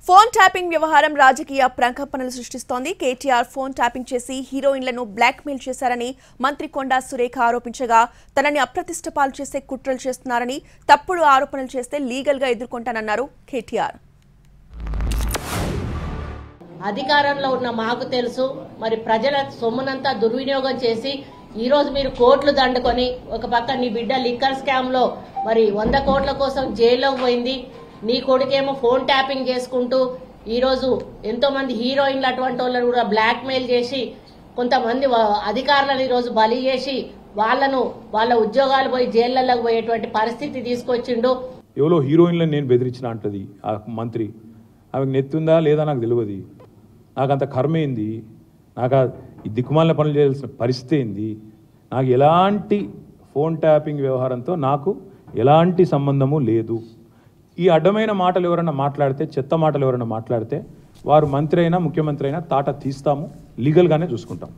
Phone tapping వ్యవహారం రాజకీయ ప్రకంపనలు సృష్టిస్తోంది. కేటీఆర్ ఫోన్ ట్యాపింగ్ చేసి హీరోయిన్లను బ్లాక్మెయిల్ చేశారని మంత్రి కొండా సురేఖ ఆరోపించగా, తనని అప్రతిష్ట పాలు చేసే కుట్రలు చేస్తున్నారని, తప్పుడు ఆరోపణలు చేస్తే లీగల్ గా ఎదుర్కొంటానన్నారు కేటీఆర్. అధికారంలో ఉన్న మాకు తెలుసు, మరి ప్రజల సొమ్మునంతా దుర్వినియోగం చేసి ఈ రోజు మీరు కోట్లు దండుకొని ఒక పక్క నీ బిడ్డ లిక్కర్ స్కామ్ లో మరి 100 కోట్ల కోసం జైల్లో పోయింది. నీ కొడుకేమో ఫోన్ ట్యాపింగ్ చేసుకుంటూ ఈరోజు ఎంతో మంది హీరోయిన్లు అటువంటి వాళ్ళని కూడా బ్లాక్ మెయిల్ చేసి కొంతమంది అధికారులను ఈరోజు బలి చేసి వాళ్ళ ఉద్యోగాలు పోయి జైళ్లలోకి పోయేటువంటి పరిస్థితి తీసుకొచ్చిండు. ఎవరో హీరోయిన్లను నేను బెదిరించిన అంటది ఆ మంత్రి. ఆమెకు నెత్తుందా లేదా నాకు తెలియదు. నాకు అంత కర్మ ఏంది, నాకు ఈ దిక్కుమాలిన పనులు చేయాల్సిన పరిస్థితి ఏంది, నాకు ఎలాంటి ఫోన్ ట్యాపింగ్ వ్యవహారంతో నాకు ఎలాంటి సంబంధము లేదు. ఈ అడ్డమైన మాటలు ఎవరైనా మాట్లాడితే, చెత్త మాటలు ఎవరైనా మాట్లాడితే వారు మంత్రి అయినా ముఖ్యమంత్రి అయినా తాట తీస్తాము, లీగల్గానే చూసుకుంటాం.